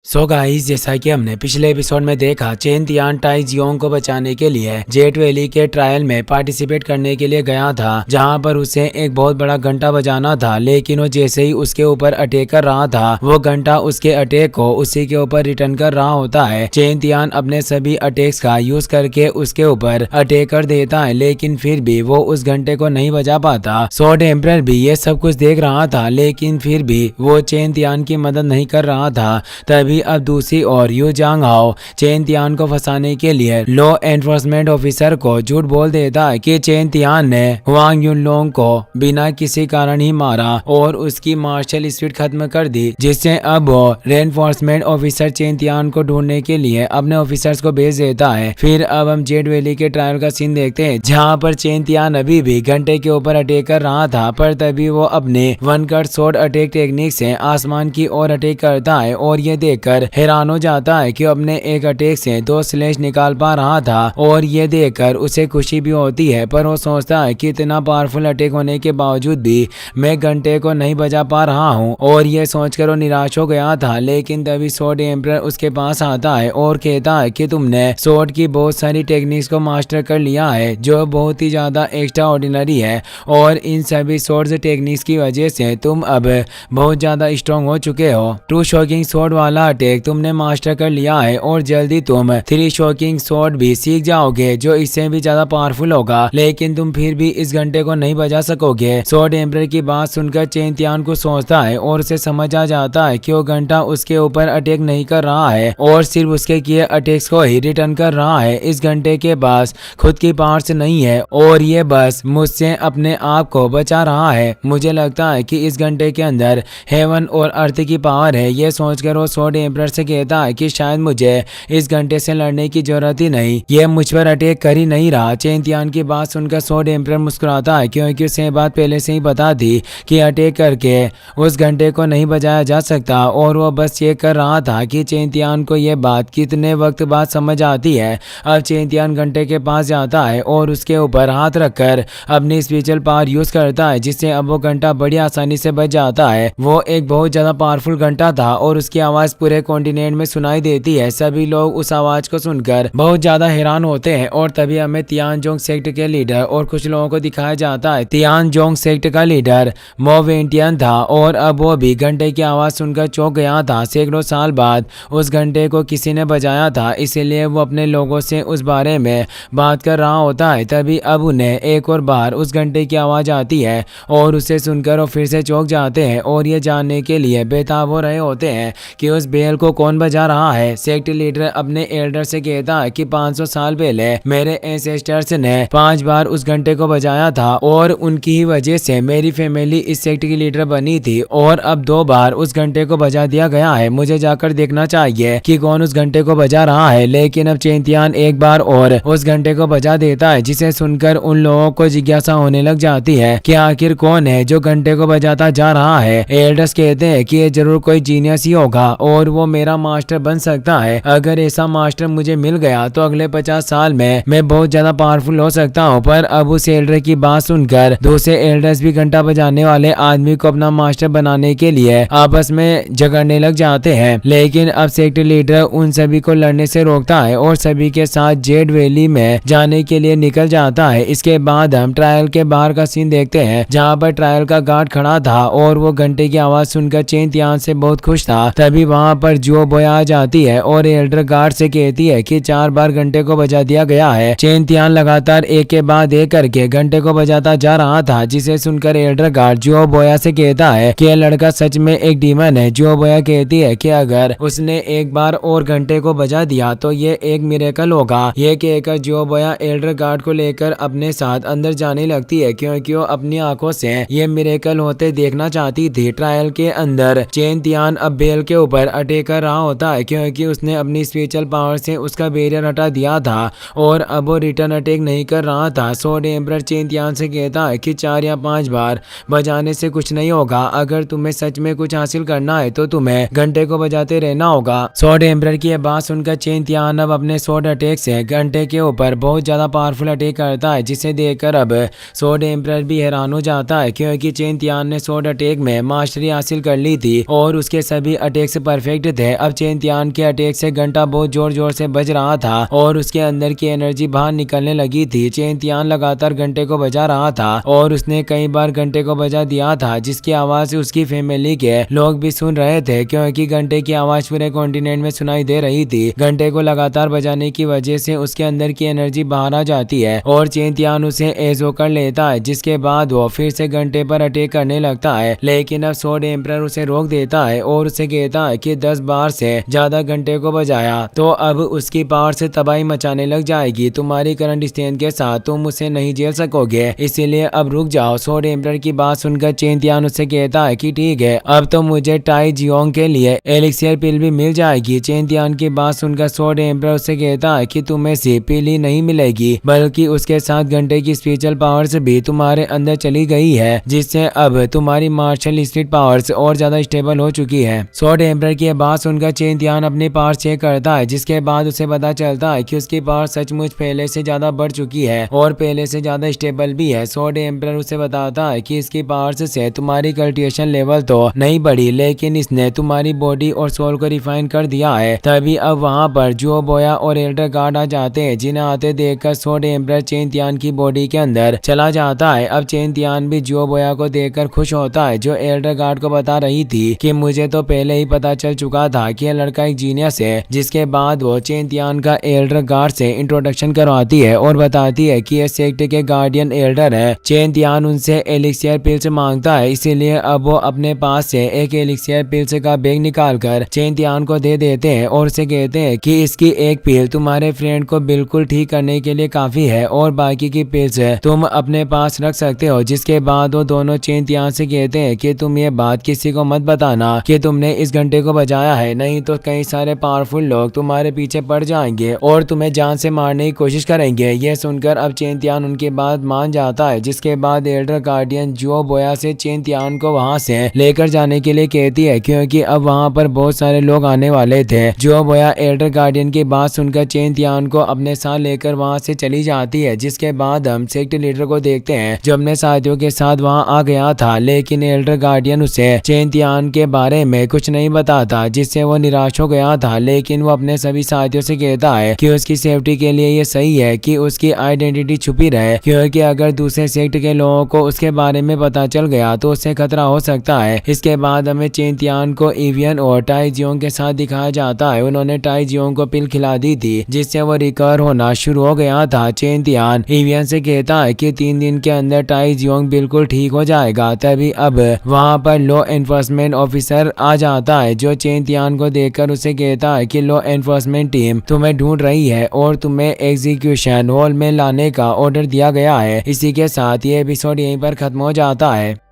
So guys, जैसा कि हमने पिछले एपिसोड में देखा, चेन तियान टाई जियोंग को बचाने के लिए जेट वैली के ट्रायल में पार्टिसिपेट करने के लिए गया था, जहां पर उसे एक बहुत बड़ा घंटा बजाना था। लेकिन वो जैसे ही उसके ऊपर अटैक कर रहा था, वो घंटा उसके अटैक को उसी के ऊपर रिटर्न कर रहा होता है। चेन तियान अपने सभी अटैक्स का यूज करके उसके ऊपर अटैक कर देता है, लेकिन फिर भी वो उस घंटे को नहीं बजा पाता। स्वॉर्ड एम्परर भी ये सब कुछ देख रहा था, लेकिन फिर भी वो चेन तियान की मदद नहीं कर रहा था। तभी अब दूसरी ओर यू जांग हाओ चेन तियान को फंसाने के लिए लॉ एनफोर्समेंट ऑफिसर को झूठ बोल देता है कि चेन तियान ने हुआंग युनलोंग को बिना किसी कारण ही मारा और उसकी मार्शल स्पीड खत्म कर दी, जिससे अब वो रेनफोर्समेंट ऑफिसर चेन तियान को ढूंढने के लिए अपने ऑफिसर्स को भेज देता है। फिर अब हम जेट वैली के ट्रायल का सीन देखते हैं, जहाँ पर चेन तियान अभी भी घंटे के ऊपर अटैक कर रहा था, पर तभी वो अपने one cut shot attack technique से आसमान की ओर अटैक करता है और ये देखकर हैरान हो जाता है कि अपने एक अटैक से 2 स्लैश निकाल पा रहा था। और ये देखकर उसे खुशी भी होती है, पर वो सोचता है कि इतना पावरफुल अटैक होने के बावजूद भी मैं घंटे को नहीं बजा पा रहा हूँ, और ये सोचकर वो निराश हो गया था। लेकिन तभी स्वॉर्ड एम्परर उसके पास आता है और कहता है कि तुमने स्वॉर्ड की बहुत सारी टेक्निक्स को मास्टर कर लिया है, जो बहुत ही ज्यादा एक्स्ट्रा ऑर्डिनरी है, और इन सभी स्वॉर्ड टेक्निक्स की वजह से तुम अब बहुत ज्यादा स्ट्रॉन्ग हो चुके हो। टू शॉकिंग स्वॉर्ड वाला अटैक तुमने मास्टर कर लिया है और जल्दी तुम 3 शॉकिंग स्वॉर्ड भी सीख जाओगे, जो इससे भी ज्यादा पावरफुल होगा, लेकिन तुम फिर भी इस घंटे को नहीं बजा सकोगे। स्वॉर्ड एम्परर की बात सुनकर चेन तियान को सोचता है और उसे समझ आ जाता है कि वो घंटा उसके ऊपर अटैक नहीं कर रहा है और सिर्फ उसके किए अटैक्स को ही रिटर्न कर रहा है। इस घंटे के पास खुद की पावर्स नहीं है और ये बस मुझसे अपने आप को बचा रहा है। मुझे लगता है कि इस घंटे के अंदर हेवन और अर्थ की पावर है। ये सोचकर वो स्वॉर्ड एम्परर से कहता है कि शायद मुझे इस घंटे से लड़ने की जरूरत ही नहीं, ये मुझ पर अटैक कर ही नहीं रहा। चेन तियान की बात सुनकर स्वॉर्ड एम्परर मुस्कुराता है, क्योंकि उसे बात पहले से ही बता थी कि अटैक करके उस घंटे को नहीं बजाया जा सकता, और वो बस ये कर रहा था कि चेन तियान को ये बात कितने वक्त बाद समझ आती है। अब चेन तियान घंटे के पास जाता है और उसके ऊपर हाथ रखकर अपनी स्पिरिचुअल पावर यूज करता है, जिससे अब वो घंटा बड़ी आसानी से बच जाता है। वो एक बहुत ज्यादा पावरफुल घंटा था और उसकी आवाज पूरे कॉन्टिनेंट में सुनाई देती है। सभी लोग उस आवाज को सुनकर बहुत ज्यादा हैरान होते हैं, और तभी हमें तियानजोंग सेक्ट के लीडर और कुछ लोगों को दिखाया जाता है। तियानजोंग सेक्ट का लीडर मो वेंटियन था और अब वो भी घंटे की आवाज सुनकर चौंक गया था। सैकड़ों साल बाद उस घंटे को किसी ने बजाया था, इसलिए वो अपने लोगों से उस बारे में बात कर रहा होता है। तभी अब उन्हें एक और बार उस घंटे की आवाज आती है और उसे सुनकर वो फिर से चौंक जाते हैं और ये जानने के लिए बेताब हो रहे होते हैं कि उस बेल को कौन बजा रहा है। सेक्ट लीडर अपने एल्डर से कहता है कि 500 साल पहले मेरे एंसेस्टर्स ने 5 बार उस घंटे को बजाया था और उनकी ही वजह से मेरी फैमिली इस सेक्ट की लीडर बनी थी, और अब 2 बार उस घंटे को बजा दिया गया है। मुझे जाकर देखना चाहिए कि कौन उस घंटे को बजा रहा है। लेकिन अब चेन तियान एक बार और उस घंटे को बजा देता है, जिसे सुनकर उन लोगों को जिज्ञासा होने लग जाती है कि आखिर कौन है जो घंटे को बजाता जा रहा है। एल्डर्स कहते हैं कि ये जरूर कोई जीनियस ही होगा और वो मेरा मास्टर बन सकता है। अगर ऐसा मास्टर मुझे मिल गया तो अगले 50 साल में मैं बहुत ज्यादा पावरफुल हो सकता हूँ। पर अब उस एल्डर की बात सुनकर दूसरे एल्डर्स भी घंटा बजाने वाले आदमी को अपना मास्टर बनाने के लिए आपस में झगड़ने लग जाते हैं। लेकिन अब सेक्ट लीडर उन सभी को लड़ने से रोकता है और सभी के साथ जेट वैली में जाने के लिए निकल जाता है। इसके बाद हम ट्रायल के बाहर का सीन देखते हैं, जहाँ पर ट्रायल का गार्ड खड़ा था और वो घंटे की आवाज सुनकर चेन तियान से बहुत खुश था। तभी वहाँ पर जो बोया आ जाती है और एल्डर गार्ड से कहती है कि 4 बार घंटे को बजा दिया गया है। चेन तियान लगातार एक के बाद एक करके घंटे को बजाता जा रहा था, जिसे सुनकर एल्डर गार्ड जो बोया से कहता है कि यह लड़का सच में एक डीमन है। जो बोया कहती है कि अगर उसने एक बार और घंटे को बजा दिया तो ये एक मिरेकल होगा। ये कहकर जो बोया एल्डर गार्ड को लेकर अपने साथ अंदर जाने लगती है, क्योंकि वो अपनी आंखों से ये मिरेकल होते देखना चाहती थी। ट्रायल के अंदर चेन तियान अब बेल के ऊपर अटैक कर रहा होता है, क्योंकि उसने अपनी स्पिरिचुअल पावर से उसका बैरियर हटा दिया था और अब वो रिटर्न अटैक नहीं कर रहा था। स्वॉर्ड एम्परर चेन तियान से कहता है कि 4 या 5 बार बजाने से कुछ नहीं होगा। अगर तुम्हें सच में कुछ हासिल करना है तो तुम्हें घंटे को बजाते रहना होगा। स्वॉर्ड एम्परर की बात सुनकर चेन तियान अब अपने स्वॉर्ड अटैक से घंटे के ऊपर बहुत ज्यादा पावरफुल अटैक करता है, जिसे देखकर अब स्वॉर्ड एम्परर भी हैरान हो जाता है, क्योंकि चेन तियान ने स्वॉर्ड अटैक में मास्टरी हासिल कर ली थी और उसके सभी अटैक्स परफेक्ट इफेक्ट थे। अब चेन तियान के अटैक से घंटा बहुत जोर जोर से बज रहा था और उसके अंदर की एनर्जी बाहर निकलने लगी थी। चेन तियान लगातार घंटे को बजा रहा था और उसने कई बार घंटे को बजा दिया था, जिसकी आवाज उसकी फैमिली के लोग भी सुन रहे थे, क्योंकि घंटे की आवाज पूरे कॉन्टिनेंट में सुनाई दे रही थी। घंटे को लगातार बजाने की वजह से उसके अंदर की एनर्जी बाहर आ जाती है और चेन तियान उसे एजो कर लेता है, जिसके बाद वो फिर से घंटे पर अटैक करने लगता है। लेकिन अब स्वॉर्ड एम्परर उसे रोक देता है और उसे कहता है कि 10 बार से ज्यादा घंटे को बजाया तो अब उसकी पावर से तबाही मचाने लग जाएगी। तुम्हारी करंट स्ट्रेंथ के साथ तुम उसे नहीं झेल सकोगे, इसीलिए अब रुक जाओ। स्वॉर्ड एम्परर की बात सुनकर चेन तियान उससे कहता है कि ठीक है, अब तो मुझे टाई जियोंग के लिए एलिक्सियर पिल भी मिल जाएगी। चेन तियान की बात सुनकर स्वॉर्ड एम्परर उससे कहता है कि तुम्हें सिर्फ पिल ही नहीं मिलेगी, बल्कि उसके साथ घंटे की स्पिरिचुअल पावर्स भी तुम्हारे अंदर चली गई है, जिससे अब तुम्हारी मार्शल स्पिरिट पावर्स और ज्यादा स्टेबल हो चुकी है। स्वॉर्ड एम्परर की बात सुनकर चेन तियान अपनी पावर चेक करता है, जिसके बाद उसे पता चलता है कि उसकी पावर सचमुच पहले से ज्यादा बढ़ चुकी है और पहले से ज्यादा स्टेबल भी है। स्वॉर्ड एम्परर उसे बताता है कि इसकी पावर्स से तुम्हारी कल्टिवेशन लेवल तो नहीं बढ़ी, लेकिन इसने तुम्हारी बॉडी और सोल को रिफाइन कर दिया है। तभी अब वहाँ पर जो बोया और एल्डर गार्ड आ जाते हैं, जिन्हें आते देखकर स्वॉर्ड एम्परर चेन तियान की बॉडी के अंदर चला जाता है। अब चेन तियान भी जो बोया को देखकर खुश होता है, जो एल्डर गार्ड को बता रही थी कि मुझे तो पहले ही पता चल चुका था कि यह लड़का एक जीनियस है। जिसके बाद वो चेन तियान का एल्डर गार्ड से इंट्रोडक्शन करवाती है और बताती है कि यह सेक्ट के गार्डियन एल्डर है। चेन तियान उनसे एलिक्सियर पिल्स मांगता है, इसीलिए अब वो अपने पास से एक एलिक्सियर पिल्स का बैग निकालकर चेन तियान को दे देते हैं और उसे कहते हैं कि इसकी एक पिल तुम्हारे फ्रेंड को बिल्कुल ठीक करने के लिए काफी है और बाकी की पिल्स तुम अपने पास रख सकते हो। जिसके बाद वो दोनों चेन तियान से कहते हैं कि तुम ये बात किसी को मत बताना कि तुमने इस घंटे को बजाया है, नहीं तो कई सारे पावरफुल लोग तुम्हारे पीछे पड़ जाएंगे और तुम्हें जान से मारने की कोशिश करेंगे। यह सुनकर अब चेन तियान उनकी बात मान जाता है, जिसके बाद एल्डर गार्डियन जो बोया से चेन तियान को वहां से लेकर जाने के लिए कहती है, क्योंकि अब वहां पर बहुत सारे लोग आने वाले थे। जो बोया एल्डर गार्डियन की बात सुनकर चेन तियान को अपने साथ लेकर वहां से चली जाती है। जिसके बाद हम सेक्ट लीडर को देखते हैं, जो अपने साथियों के साथ वहां आ गया था, लेकिन एल्डर गार्डियन उसे चेन तियान के बारे में कुछ नहीं बताता, जिससे वो निराश हो गया था। लेकिन वो अपने सभी साथियों से कहता है कि उसकी सेफ्टी के लिए ये सही है कि उसकी आइडेंटिटी छुपी रहे, क्योंकि अगर दूसरे सेक्ट के लोगों को उसके बारे में पता चल गया तो उससे खतरा हो सकता है। इसके बाद हमें चेन तियान को इवियन और टाई जियोंग के साथ दिखाया जाता है। उन्होंने टाई जियोंग को पिल खिला दी थी, जिससे वो रिकवर होना शुरू हो गया था। चेन तियान इवियन से कहता है कि 3 दिन के अंदर टाई जियोंग बिल्कुल ठीक हो जाएगा। तभी अब वहाँ पर लॉ एनफोर्समेंट ऑफिसर आ जाता है, जो चेन तियान को देखकर उसे कहता है कि लॉ एनफोर्समेंट टीम तुम्हें ढूंढ रही है और तुम्हें एग्जीक्यूशन हॉल में लाने का ऑर्डर दिया गया है। इसी के साथ ये एपिसोड यहीं पर खत्म हो जाता है।